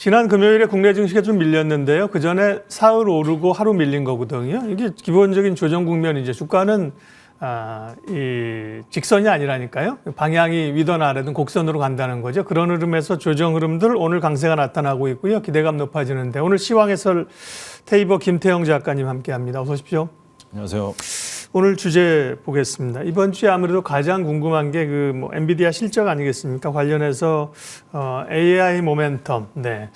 지난 금요일에 국내 증시가 좀 밀렸는데요. 그 전에 사흘 오르고 하루 밀린 거거든요. 이게 기본적인 조정 국면이죠. 주가는 이 직선이 아니라니까요. 방향이 위든 아래든 곡선으로 간다는 거죠. 그런 흐름에서 조정 흐름들 오늘 강세가 나타나고 있고요. 기대감 높아지는데 오늘 시황 해설 테이버 김태형 작가님 함께합니다. 어서 오십시오. 안녕하세요. 오늘 주제 보겠습니다. 이번 주에 아무래도 가장 궁금한 게 그 엔비디아 실적 아니겠습니까? 관련해서 AI 모멘텀, 네.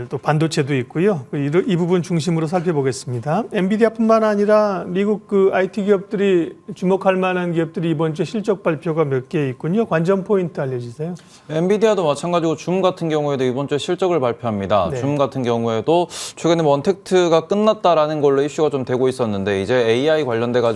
또 반도체도 있고요. 이 부분 중심으로 살펴보겠습니다. 엔비디아뿐만 아니라 미국 IT 기업들이 주목할 만한 기업들이 이번 주에 실적 발표가 몇 개 있군요. 관전 포인트 알려주세요. 엔비디아도 마찬가지고 줌 같은 경우에도 이번 주에 실적을 발표합니다. 네. 줌 같은 경우에도 최근에 원택트가 끝났다라는 걸로 이슈가 좀 되고 있었는데 이제 AI 관련돼 가지고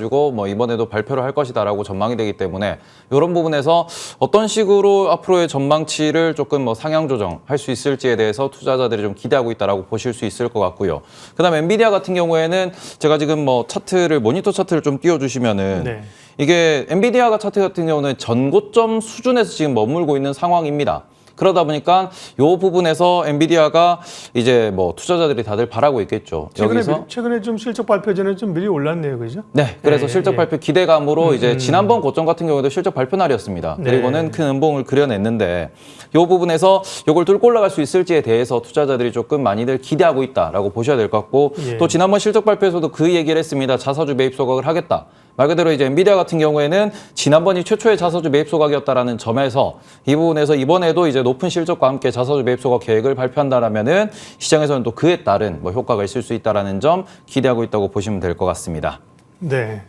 이번에도 발표를 할 것이다라고 전망이 되기 때문에 이런 부분에서 어떤 식으로 앞으로의 전망치를 조금 상향 조정할 수 있을지에 대해서 투자자들이 좀 기대하고 있다라고 보실 수 있을 것 같고요. 그다음에 엔비디아 같은 경우에는 제가 지금 모니터 차트를 좀 띄워주시면은 네. 이게 엔비디아가 차트 같은 경우는 전고점 수준에서 지금 머물고 있는 상황입니다. 그러다 보니까 이 부분에서 엔비디아가 이제 투자자들이 다들 바라고 있겠죠. 최근에 좀 실적 발표 전에 좀 미리 올랐네요, 그죠? 네, 그래서 실적 발표 기대감으로 이제 지난번 고점 같은 경우에도 실적 발표 날이었습니다. 네. 그리고는 큰 음봉을 그려냈는데 이 부분에서 이걸 뚫고 올라갈 수 있을지에 대해서 투자자들이 조금 많이들 기대하고 있다라고 보셔야 될 것 같고 예. 또 지난번 실적 발표에서도 그 얘기를 했습니다. 자사주 매입 소각을 하겠다. 말 그대로 이제 엔비디아 같은 경우에는 지난번이 최초의 자사주 매입 소각이었다라는 점에서 이 부분에서 이번에도 이제 높은 실적과 함께 자사주 매입 소각 계획을 발표한다라면은 시장에서는 또 그에 따른 효과가 있을 수 있다라는 점 기대하고 있다고 보시면 될 것 같습니다. 네.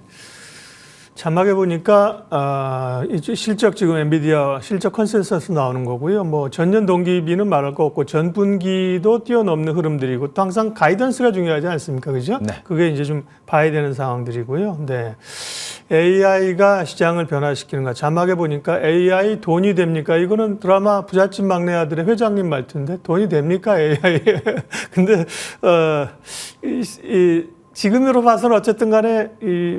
자막에 보니까 실적 지금 엔비디아 실적 컨센서스 나오는 거고요. 전년 동기비는 말할 거 없고 전분기도 뛰어넘는 흐름들이고 또 항상 가이던스가 중요하지 않습니까, 그죠? 네. 그게 이제 좀 봐야 되는 상황들이고요. 네. AI가 시장을 변화시키는 것. 자막에 보니까 AI 돈이 됩니까? 이거는 드라마 부잣집 막내 아들의 회장님 말투인데 돈이 됩니까, AI? 근데 지금으로 봐서는 어쨌든 간에 이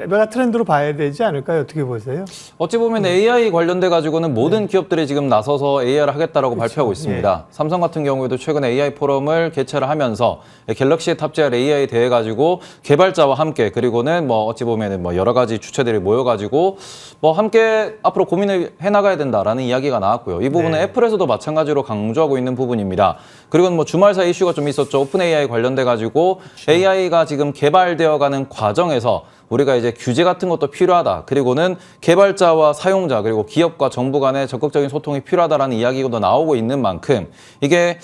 메가트렌드로 봐야 되지 않을까요? 어떻게 보세요? 어찌 보면 AI 관련돼 가지고는 모든 기업들이 지금 나서서 AI를 하겠다라고 발표하고 있습니다. 삼성 같은 경우에도 최근에 AI 포럼을 개최를 하면서 갤럭시에 탑재할 AI에 대해 가지고 개발자와 함께 그리고는 어찌 보면은 여러 가지 주체들이 모여 가지고 함께 앞으로 고민을 해 나가야 된다라는 이야기가 나왔고요. 이 부분은 네. 애플에서도 마찬가지로 강조하고 있는 부분입니다. 그리고 주말 사이 이슈가 좀 있었죠. 오픈 AI 관련돼 가지고 그렇죠. AI가 지금 개발되어 가는 과정에서 우리가 이제 규제 같은 것도 필요하다. 그리고는 개발자와 사용자 그리고 기업과 정부 간의 적극적인 소통이 필요하다라는 이야기도 나오고 있는 만큼 이게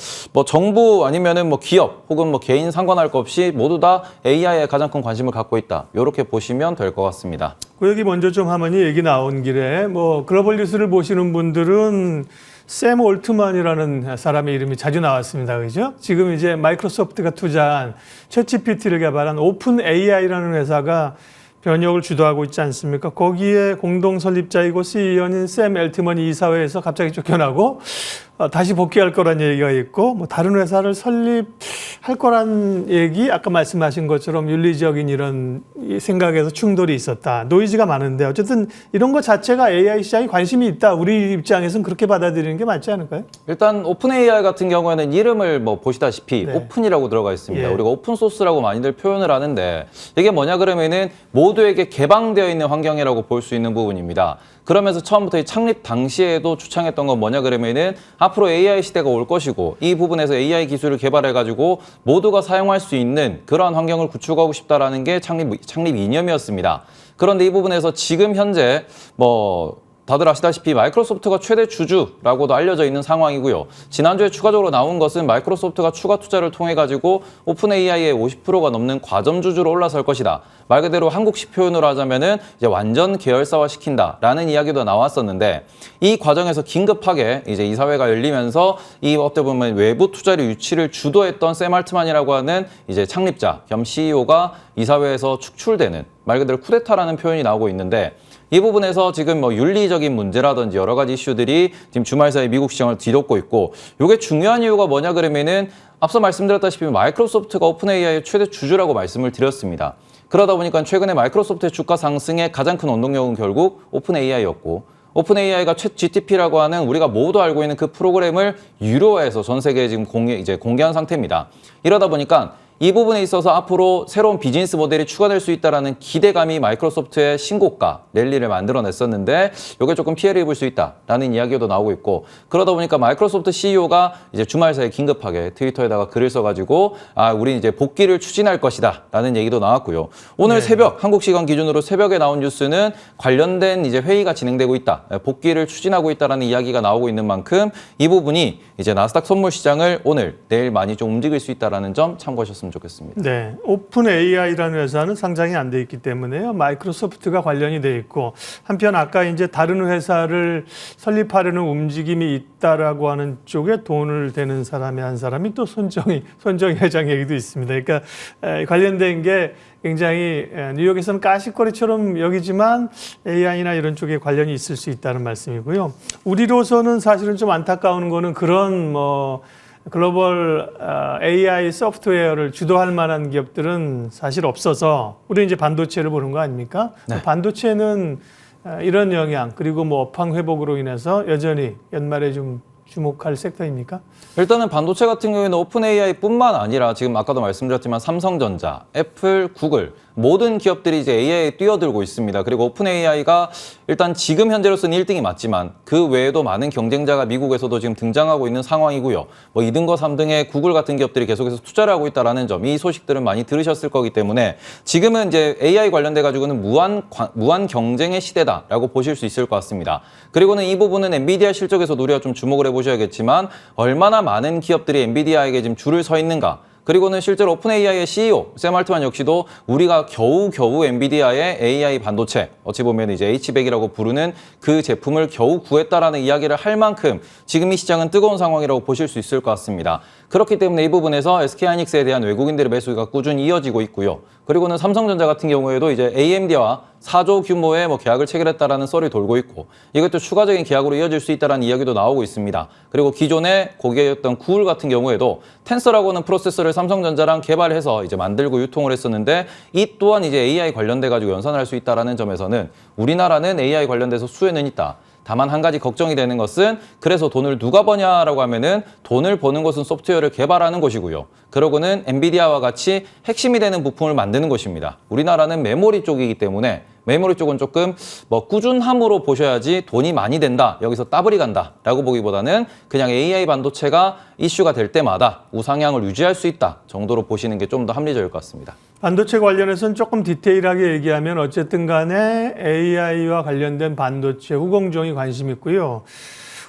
정부 아니면은 기업 혹은 개인 상관할 것 없이 모두 다 AI에 가장 큰 관심을 갖고 있다. 이렇게 보시면 될 것 같습니다. 그 얘기 먼저 좀 하면 얘기 나온 길에 글로벌 뉴스를 보시는 분들은 샘 올트만이라는 사람의 이름이 자주 나왔습니다. 그죠? 지금 이제 마이크로소프트가 투자한 챗GPT를 개발한 오픈 AI라는 회사가 변혁을 주도하고 있지 않습니까? 거기에 공동 설립자이고 CEO인 샘 엘트먼이 이사회에서 갑자기 쫓겨나고 다시 복귀할 거란 얘기가 있고 다른 회사를 설립할 거란 얘기 아까 말씀하신 것처럼 윤리적인 이런 생각에서 충돌이 있었다. 노이즈가 많은데 어쨌든 이런 것 자체가 AI 시장에 관심이 있다. 우리 입장에서는 그렇게 받아들이는 게 맞지 않을까요? 일단 오픈 AI 같은 경우에는 이름을 보시다시피 네. 오픈이라고 들어가 있습니다. 예. 우리가 오픈 소스라고 많이들 표현을 하는데 이게 뭐냐 그러면은 모두에게 개방되어 있는 환경이라고 볼 수 있는 부분입니다. 그러면서 처음부터 이 창립 당시에도 주창했던 건 뭐냐 그러면은 앞으로 AI 시대가 올 것이고 이 부분에서 AI 기술을 개발해가지고 모두가 사용할 수 있는 그러한 환경을 구축하고 싶다라는 게 창립 이념이었습니다. 그런데 이 부분에서 지금 현재 다들 아시다시피 마이크로소프트가 최대 주주라고도 알려져 있는 상황이고요. 지난주에 추가적으로 나온 것은 마이크로소프트가 추가 투자를 통해 가지고 오픈 AI의 50%가 넘는 과점 주주로 올라설 것이다. 말 그대로 한국식 표현으로 하자면은 이제 완전 계열사화 시킨다라는 이야기도 나왔었는데 이 과정에서 긴급하게 이제 이사회가 열리면서 이 어떻게 보면 외부 투자를 유치를 주도했던 샘 알트만이라고 하는 이제 창립자 겸 CEO가 이사회에서 축출되는 말 그대로 쿠데타라는 표현이 나오고 있는데 이 부분에서 지금 윤리적인 문제라든지 여러 가지 이슈들이 지금 주말 사이 미국 시장을 뒤덮고 있고 이게 중요한 이유가 뭐냐 그러면은 앞서 말씀드렸다시피 마이크로소프트가 오픈 AI의 최대 주주라고 말씀을 드렸습니다. 그러다 보니까 최근에 마이크로소프트의 주가 상승의 가장 큰 원동력은 결국 오픈 AI였고 오픈 AI가 챗 GTP라고 하는 우리가 모두 알고 있는 그 프로그램을 유료화해서 전 세계에 지금 공개한 상태입니다. 이러다 보니까 이 부분에 있어서 앞으로 새로운 비즈니스 모델이 추가될 수 있다는 기대감이 마이크로소프트의 신고가 랠리를 만들어냈었는데 이게 조금 피해를 입을 수 있다라는 이야기도 나오고 있고, 그러다 보니까 마이크로소프트 CEO가 이제 주말 사이에 긴급하게 트위터에다가 글을 써가지고 우리 이제 복귀를 추진할 것이다라는 얘기도 나왔고요. 오늘 새벽 한국 시간 기준으로 새벽에 나온 뉴스는 관련된 이제 회의가 진행되고 있다, 복귀를 추진하고 있다라는 이야기가 나오고 있는 만큼 이 부분이 이제 나스닥 선물 시장을 오늘 내일 많이 좀 움직일 수 있다라는 점 참고하셨습니다. 좋겠습니다. 네, 오픈 AI라는 회사는 상장이 안 돼 있기 때문에요. 마이크로소프트가 관련이 돼 있고, 한편 아까 이제 다른 회사를 설립하려는 움직임이 있다라고 하는 쪽에 돈을 대는 사람의 한 사람이 또 손정희 회장 얘기도 있습니다. 그러니까 관련된 게 굉장히 뉴욕에서는 가십거리처럼 여기지만 AI나 이런 쪽에 관련이 있을 수 있다는 말씀이고요. 우리로서는 사실은 좀 안타까운 거는 그런 글로벌 AI 소프트웨어를 주도할 만한 기업들은 사실 없어서 우리 이제 반도체를 보는 거 아닙니까? 네. 반도체는 이런 영향 그리고 뭐 업황 회복으로 인해서 여전히 연말에 좀 주목할 섹터입니까? 일단은 반도체 같은 경우에는 오픈 AI뿐만 아니라 지금 아까도 말씀드렸지만 삼성전자, 애플, 구글 모든 기업들이 이제 AI에 뛰어들고 있습니다. 그리고 오픈 AI가 일단 지금 현재로서는 1등이 맞지만 그 외에도 많은 경쟁자가 미국에서도 지금 등장하고 있는 상황이고요. 뭐 2등과 3등의 구글 같은 기업들이 계속해서 투자를 하고 있다라는 점, 이 소식들은 많이 들으셨을 거기 때문에 지금은 이제 AI 관련돼 가지고는 무한 경쟁의 시대다라고 보실 수 있을 것 같습니다. 그리고는 이 부분은 엔비디아 실적에서도 우리가 좀 주목을 해보셔야겠지만 얼마나 많은 기업들이 엔비디아에게 지금 줄을 서 있는가. 그리고는 실제로 오픈 AI의 CEO 샘 알트만 역시도 우리가 겨우 엔비디아의 AI 반도체, 어찌 보면 이제 H100이라고 부르는 그 제품을 겨우 구했다라는 이야기를 할 만큼 지금 이 시장은 뜨거운 상황이라고 보실 수 있을 것 같습니다. 그렇기 때문에 이 부분에서 SK하이닉스에 대한 외국인들의 매수가 꾸준히 이어지고 있고요. 그리고는 삼성전자 같은 경우에도 이제 AMD와 4조 규모의 계약을 체결했다라는 썰이 돌고 있고, 이것도 추가적인 계약으로 이어질 수 있다는 이야기도 나오고 있습니다. 그리고 기존의 고객이었던 구글 같은 경우에도 텐서라고 하는 프로세서를 삼성전자랑 개발해서 이제 만들고 유통을 했었는데, 이 또한 이제 AI 관련돼 가지고 연산을 할 수 있다라는 점에서는 우리나라는 AI 관련돼서 수혜는 있다. 다만 한 가지 걱정이 되는 것은, 그래서 돈을 누가 버냐라고 하면은 돈을 버는 것은 소프트웨어를 개발하는 것이고요. 그러고는 엔비디아와 같이 핵심이 되는 부품을 만드는 것입니다. 우리나라는 메모리 쪽이기 때문에 메모리 쪽은 조금 꾸준함으로 보셔야지 돈이 많이 된다, 여기서 따블이 간다라고 보기보다는 그냥 AI 반도체가 이슈가 될 때마다 우상향을 유지할 수 있다 정도로 보시는 게 좀 더 합리적일 것 같습니다. 반도체 관련해서는 조금 디테일하게 얘기하면 어쨌든 간에 AI와 관련된 반도체 후공정이 관심 있고요.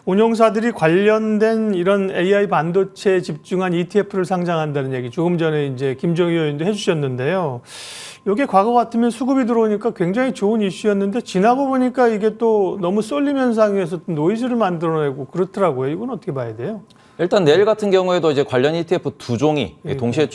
운용사들이 관련된 이런 AI 반도체에 집중한 ETF를 상장한다는 얘기 조금 전에 이제 김정희 의원도 해주셨는데요. 이게 과거 같으면 수급이 들어오니까 굉장히 좋은 이슈였는데 지나고 보니까 이게 또 너무 쏠림 현상에서 노이즈를 만들어내고 그렇더라고요. 이건 어떻게 봐야 돼요? 일단 내일 같은 경우에도 이제 관련 ETF 두 종이 동시에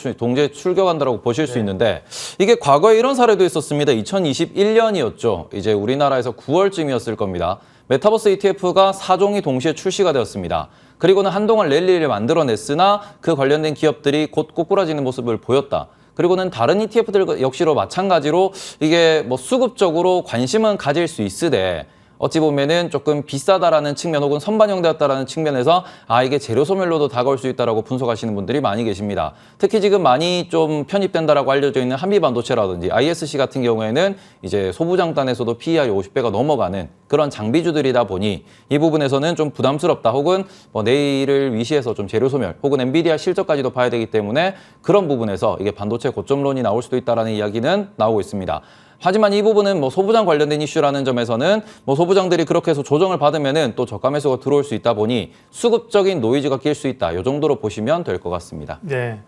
출격한다라고 보실 수 있는데, 이게 과거에 이런 사례도 있었습니다. 2021년이었죠. 이제 우리나라에서 9월쯤이었을 겁니다. 메타버스 ETF가 4종이 동시에 출시가 되었습니다. 그리고는 한동안 랠리를 만들어냈으나 그 관련된 기업들이 곧 꼬꾸라지는 모습을 보였다. 그리고는 다른 ETF들 역시로 마찬가지로 이게 수급적으로 관심은 가질 수 있으되 어찌 보면은 조금 비싸다라는 측면 혹은 선반영되었다라는 측면에서 이게 재료 소멸로도 다가올 수 있다라고 분석하시는 분들이 많이 계십니다. 특히 지금 많이 좀 편입된다라고 알려져 있는 한미반도체라든지 ISC 같은 경우에는 이제 소부장단에서도 PER이 50배가 넘어가는 그런 장비주들이다 보니 이 부분에서는 좀 부담스럽다, 혹은 내일을 위시해서 좀 재료 소멸 혹은 엔비디아 실적까지도 봐야 되기 때문에 그런 부분에서 이게 반도체 고점론이 나올 수도 있다라는 이야기는 나오고 있습니다. 하지만 이 부분은 소부장 관련된 이슈라는 점에서는 소부장들이 그렇게 해서 조정을 받으면은 또 저가 매수가 들어올 수 있다 보니 수급적인 노이즈가 낄 수 있다. 이 정도로 보시면 될 것 같습니다. 네.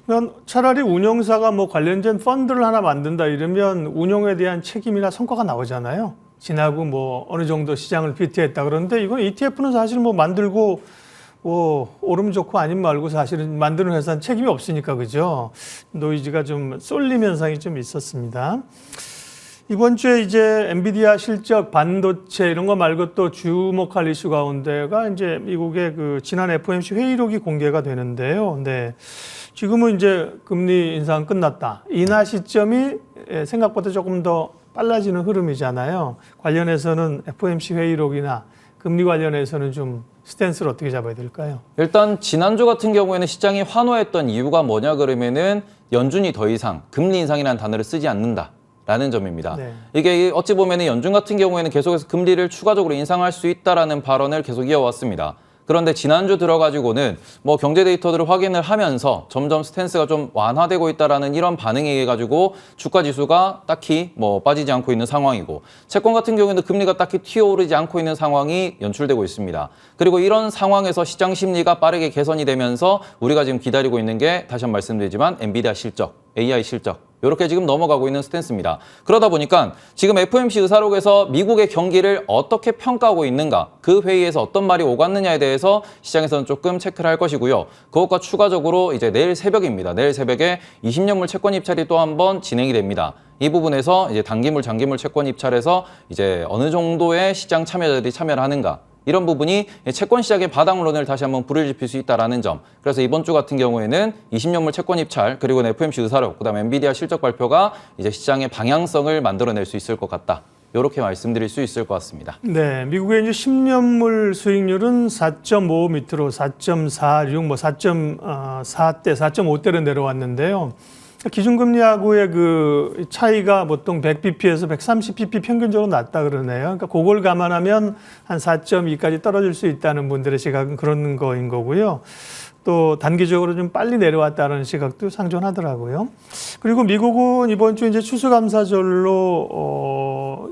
그러면 차라리 운용사가 관련된 펀드를 하나 만든다 이러면 운용에 대한 책임이나 성과가 나오잖아요. 지나고 어느 정도 시장을 비트했다. 그런데 이건 ETF는 사실 만들고 오르면 좋고 아니면 말고 사실은 만드는 회사는 책임이 없으니까, 그죠? 노이즈가 좀 쏠림 현상이 좀 있었습니다. 이번 주에 이제 엔비디아 실적, 반도체 이런 거 말고 또 주목할 이슈 가운데가 이제 미국의 그 지난 FOMC 회의록이 공개가 되는데요. 네. 지금은 이제 금리 인상 끝났다. 인하 시점이 생각보다 조금 더 빨라지는 흐름이잖아요. 관련해서는 FOMC 회의록이나 금리 관련해서는 좀 스탠스를 어떻게 잡아야 될까요? 일단 지난주 같은 경우에는 시장이 환호했던 이유가 뭐냐 그러면은 연준이 더 이상 금리 인상이라는 단어를 쓰지 않는다라는 점입니다. 네. 이게 어찌 보면은 연준 같은 경우에는 계속해서 금리를 추가적으로 인상할 수 있다라는 발언을 계속 이어왔습니다. 그런데 지난주 들어가지고는 뭐 경제 데이터들을 확인을 하면서 점점 스탠스가 좀 완화되고 있다라는 이런 반응에 의해 가지고 주가 지수가 딱히 뭐 빠지지 않고 있는 상황이고 채권 같은 경우에는 금리가 딱히 튀어오르지 않고 있는 상황이 연출되고 있습니다. 그리고 이런 상황에서 시장 심리가 빠르게 개선이 되면서 우리가 지금 기다리고 있는 게 다시 한번 말씀드리지만 엔비디아 실적, AI 실적 이렇게 지금 넘어가고 있는 스탠스입니다. 그러다 보니까 지금 FOMC 의사록에서 미국의 경기를 어떻게 평가하고 있는가, 그 회의에서 어떤 말이 오갔느냐에 대해서 시장에서는 조금 체크를 할 것이고요. 그것과 추가적으로 이제 내일 새벽입니다. 내일 새벽에 20년물 채권 입찰이 또 한 번 진행이 됩니다. 이 부분에서 이제 단기물, 장기물 채권 입찰에서 이제 어느 정도의 시장 참여자들이 참여를 하는가. 이런 부분이 채권 시장의 바닥론을 다시 한번 불을 지필 수 있다는 점. 그래서 이번 주 같은 경우에는 20년물 채권 입찰, 그리고 FOMC 의사록, 그다음에 엔비디아 실적 발표가 이제 시장의 방향성을 만들어낼 수 있을 것 같다. 이렇게 말씀드릴 수 있을 것 같습니다. 네, 미국의 이제 10년물 수익률은 4.5 밑으로 4.46, 뭐 4.4대, 4.5대로 내려왔는데요. 기준금리하고의 그 차이가 보통 100bp에서 130bp 평균적으로 낮다 그러네요. 그러니까 그걸 감안하면 한 4.2까지 떨어질 수 있다는 분들의 시각은 그런 거인 거고요. 또 단기적으로 좀 빨리 내려왔다는 시각도 상존하더라고요. 그리고 미국은 이번 주 이제 추수감사절로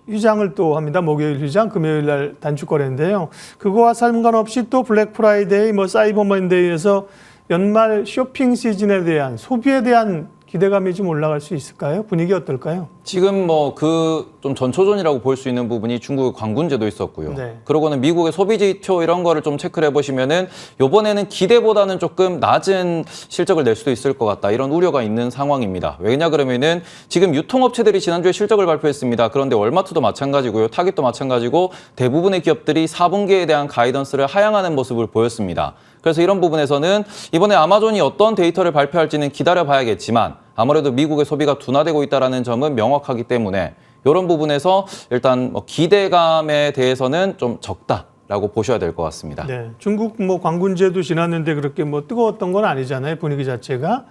휴장을 또 합니다. 목요일 휴장, 금요일 날 단축거래인데요. 그거와 상관없이 또 블랙 프라이데이, 뭐 사이버 먼데이에서 연말 쇼핑 시즌에 대한 소비에 대한 기대감이 좀 올라갈 수 있을까요? 분위기 어떨까요? 지금 뭐 그 좀 전초전이라고 볼 수 있는 부분이 중국의 관군제도 있었고요. 네. 그러고는 미국의 소비지표 이런 거를 좀 체크를 해보시면은 이번에는 기대보다는 조금 낮은 실적을 낼 수도 있을 것 같다. 이런 우려가 있는 상황입니다. 왜냐 그러면은 지금 유통업체들이 지난주에 실적을 발표했습니다. 그런데 월마트도 마찬가지고요. 타깃도 마찬가지고 대부분의 기업들이 4분기에 대한 가이던스를 하향하는 모습을 보였습니다. 그래서 이런 부분에서는 이번에 아마존이 어떤 데이터를 발표할지는 기다려봐야겠지만 아무래도 미국의 소비가 둔화되고 있다는 점은 명확하기 때문에 이런 부분에서 일단 뭐 기대감에 대해서는 좀 적다라고 보셔야 될 것 같습니다. 네, 중국 뭐 관군제도 지났는데 그렇게 뭐 뜨거웠던 건 아니잖아요. 분위기 자체가.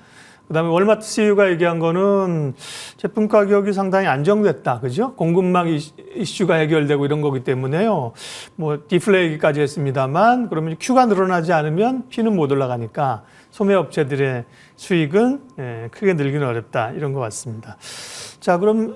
그다음에 월마트 CEO가 얘기한 거는 제품 가격이 상당히 안정됐다, 그죠? 공급망 이슈가 해결되고 이런 거기 때문에요. 뭐 디플레이기까지 했습니다만 그러면 Q가 늘어나지 않으면 P는 못 올라가니까 소매업체들의 수익은 크게 늘기는 어렵다 이런 것 같습니다. 자, 그럼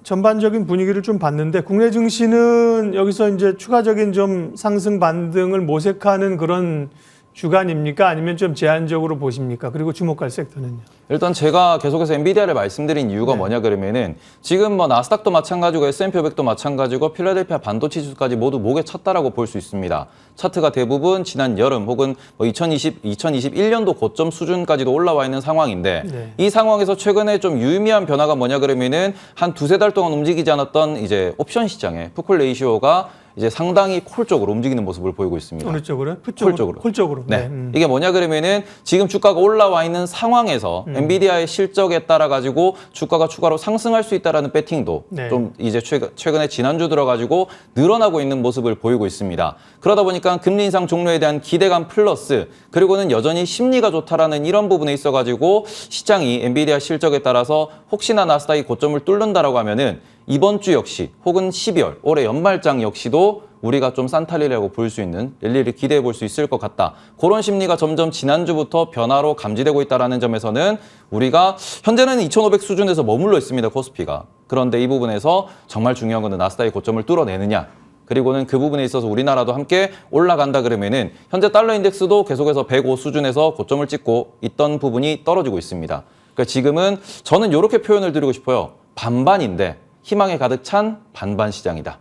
전반적인 분위기를 좀 봤는데 국내 증시는 여기서 이제 추가적인 좀 상승 반등을 모색하는 그런 주간입니까? 아니면 좀 제한적으로 보십니까? 그리고 주목할 섹터는요? 일단 제가 계속해서 엔비디아를 말씀드린 이유가 뭐냐 그러면은 지금 뭐 나스닥도 마찬가지고 S&P 500도 마찬가지고 필라델피아 반도체 지수까지 모두 목에 찼다라고 볼 수 있습니다. 차트가 대부분 지난 여름 혹은 뭐 2021년도 고점 수준까지도 올라와 있는 상황인데 네. 이 상황에서 최근에 좀 유의미한 변화가 뭐냐 그러면은 한 두세 달 동안 움직이지 않았던 이제 옵션 시장의 푸콜 레이시오가 이제 상당히 콜 쪽으로 움직이는 모습을 보이고 있습니다. 어느 쪽으로요? 콜 쪽으로. 콜 쪽으로. 네. 이게 뭐냐 그러면은 지금 주가가 올라와 있는 상황에서 엔비디아의 실적에 따라 가지고 주가가 추가로 상승할 수 있다라는 배팅도 네. 좀 이제 최근에 지난주 들어가지고 늘어나고 있는 모습을 보이고 있습니다. 그러다 보니까 금리 인상 종료에 대한 기대감 플러스 그리고는 여전히 심리가 좋다라는 이런 부분에 있어 가지고 시장이 엔비디아 실적에 따라서 혹시나 나스닥이 고점을 뚫는다라고 하면은 이번 주 역시 혹은 12월 올해 연말장 역시도 우리가 좀 산탈리라고 볼 수 있는 일일이 기대해 볼 수 있을 것 같다. 그런 심리가 점점 지난주부터 변화로 감지되고 있다는 점에서는 우리가 현재는 2,500 수준에서 머물러 있습니다. 코스피가. 그런데 이 부분에서 정말 중요한 것은 나스닥의 고점을 뚫어내느냐. 그리고는 그 부분에 있어서 우리나라도 함께 올라간다 그러면은 현재 달러 인덱스도 계속해서 105 수준에서 고점을 찍고 있던 부분이 떨어지고 있습니다. 그러니까 지금은 저는 이렇게 표현을 드리고 싶어요. 반반인데 희망에 가득 찬 반반 시장이다.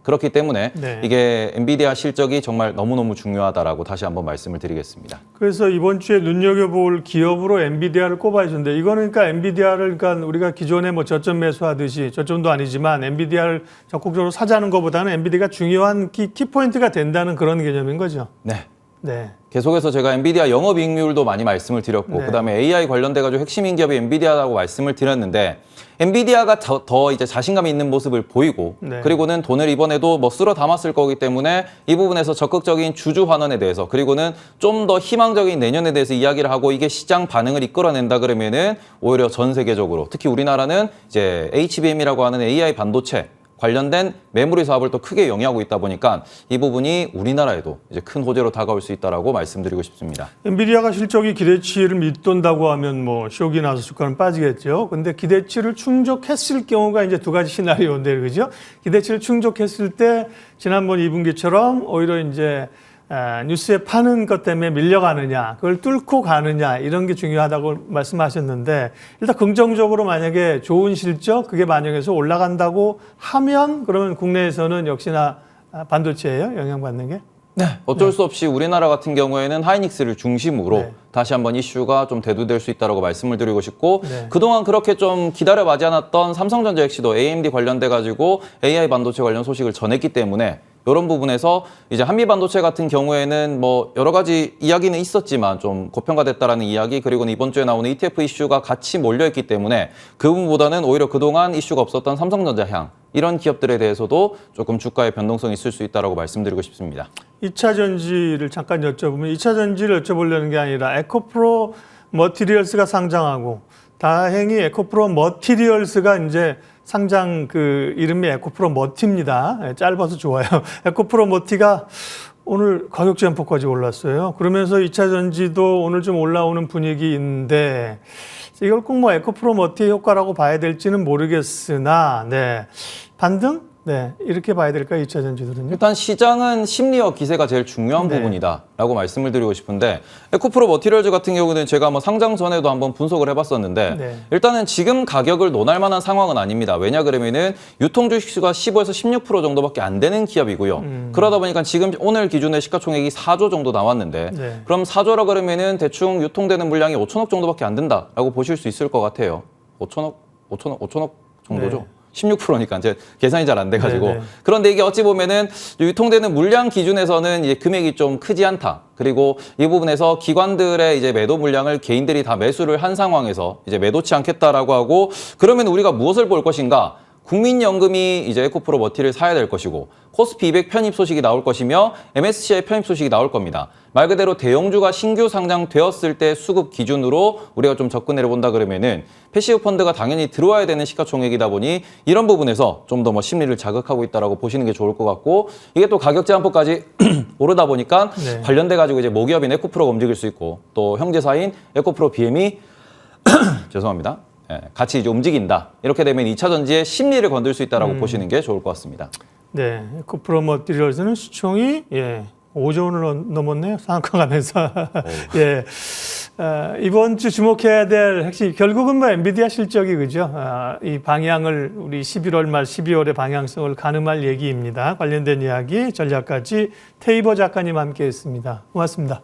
그렇기 때문에 네. 이게 엔비디아 실적이 정말 너무너무 중요하다라고 다시 한번 말씀을 드리겠습니다. 그래서 이번 주에 눈여겨볼 기업으로 엔비디아를 꼽아야 되는데 이거는 그러니까 엔비디아를 그러니까 우리가 기존에 뭐 저점 매수하듯이 저점도 아니지만 엔비디아를 적극적으로 사자는 것보다는 엔비디아가 중요한 키포인트가 된다는 그런 개념인 거죠. 네. 네. 계속해서 제가 엔비디아 영업이익률도 많이 말씀을 드렸고 네. 그다음에 AI 관련돼가지고 핵심인 기업이 엔비디아라고 말씀을 드렸는데 엔비디아가 더 이제 자신감이 있는 모습을 보이고 네. 그리고는 돈을 이번에도 뭐 쓸어 담았을 거기 때문에 이 부분에서 적극적인 주주 환원에 대해서 그리고는 좀 더 희망적인 내년에 대해서 이야기를 하고 이게 시장 반응을 이끌어낸다 그러면은 오히려 전 세계적으로 특히 우리나라는 이제 HBM이라고 하는 AI 반도체 관련된 메모리 사업을 또 크게 영위하고 있다 보니까 이 부분이 우리나라에도 이제 큰 호재로 다가올 수 있다라고 말씀드리고 싶습니다. 엔비디아가 실적이 기대치를 밑돈다고 하면 뭐 쇼기 나서 주가는 빠지겠죠. 근데 기대치를 충족했을 경우가 이제 두 가지 시나리오인데 그죠? 기대치를 충족했을 때 지난번 2분기처럼 오히려 이제 뉴스에 파는 것 때문에 밀려가느냐, 그걸 뚫고 가느냐 이런 게 중요하다고 말씀하셨는데 일단 긍정적으로 만약에 좋은 실적 그게 반영해서 올라간다고 하면 그러면 국내에서는 역시나 반도체예요, 영향받는 게? 네. 어쩔 수 없이 우리나라 같은 경우에는 하이닉스를 중심으로 네. 다시 한번 이슈가 좀 대두될 수 있다고 말씀을 드리고 싶고 네. 그동안 그렇게 좀 기다려마지 않았던 삼성전자 역시도 AMD 관련돼 가지고 AI 반도체 관련 소식을 전했기 때문에 이런 부분에서 이제 한미 반도체 같은 경우에는 뭐 여러 가지 이야기는 있었지만 좀 고평가됐다라는 이야기 그리고는 이번 주에 나오는 ETF 이슈가 같이 몰려있기 때문에 그 부분보다는 오히려 그동안 이슈가 없었던 삼성전자 향 이런 기업들에 대해서도 조금 주가의 변동성이 있을 수 있다고 말씀드리고 싶습니다. 2차 전지를 잠깐 여쭤보면 2차 전지를 여쭤보려는 게 아니라 에코프로 머티리얼스가 상장하고 다행히 에코프로 머티리얼스가 이제 상장 그 이름이 에코프로 머티입니다. 짧아서 좋아요. 에코프로 머티가 오늘 가격 제한폭까지 올랐어요. 그러면서 2차 전지도 오늘 좀 올라오는 분위기인데 이걸 꼭 뭐 에코프로 머티의 효과라고 봐야 될지는 모르겠으나 네. 반등? 네, 이렇게 봐야 될까요? 2차 전지들은요? 일단 시장은 심리와 기세가 제일 중요한 네. 부분이다라고 말씀을 드리고 싶은데 에코프로 머티리얼즈 같은 경우는 제가 뭐 상장 전에도 한번 분석을 해봤었는데 네. 일단은 지금 가격을 논할 만한 상황은 아닙니다. 왜냐 그러면은 유통 주식수가 15에서 16% 정도밖에 안 되는 기업이고요. 그러다 보니까 지금 오늘 기준의 시가총액이 4조 정도 나왔는데 네. 그럼 4조라 그러면은 대충 유통되는 물량이 5천억 정도밖에 안 된다라고 보실 수 있을 것 같아요. 5천억 정도죠. 네. 16%니까 제 계산이 잘 안 돼가지고 네네. 그런데 이게 어찌 보면은 유통되는 물량 기준에서는 이제 금액이 좀 크지 않다. 그리고 이 부분에서 기관들의 이제 매도 물량을 개인들이 다 매수를 한 상황에서 이제 매도치 않겠다라고 하고 그러면 우리가 무엇을 볼 것인가? 국민연금이 이제 에코프로 머티를 사야 될 것이고 코스피 200 편입 소식이 나올 것이며 MSCI 편입 소식이 나올 겁니다. 말 그대로 대형주가 신규 상장되었을 때 수급 기준으로 우리가 좀 접근해 본다 그러면은 패시브 펀드가 당연히 들어와야 되는 시가총액이다 보니 이런 부분에서 좀 더 뭐 심리를 자극하고 있다라고 보시는 게 좋을 것 같고 이게 또 가격 제한폭까지 오르다 보니까 네. 관련돼 가지고 이제 모기업인 에코프로가 움직일 수 있고 또 형제사인 에코프로 BM이 죄송합니다. 예, 같이 이제 움직인다. 이렇게 되면 2차 전지의 심리를 건들 수 있다라고 보시는 게 좋을 것 같습니다. 네, 에코프로 머티리얼즈는 시총이 5조 원을 넘었네요. 상한가 가면서. 예. 이번 주 주목해야 될 핵심 결국은 뭐 엔비디아 실적이 그죠. 이 방향을 우리 11월 말 12월의 방향성을 가늠할 얘기입니다. 관련된 이야기 전략까지 테이버 작가님 함께했습니다. 고맙습니다.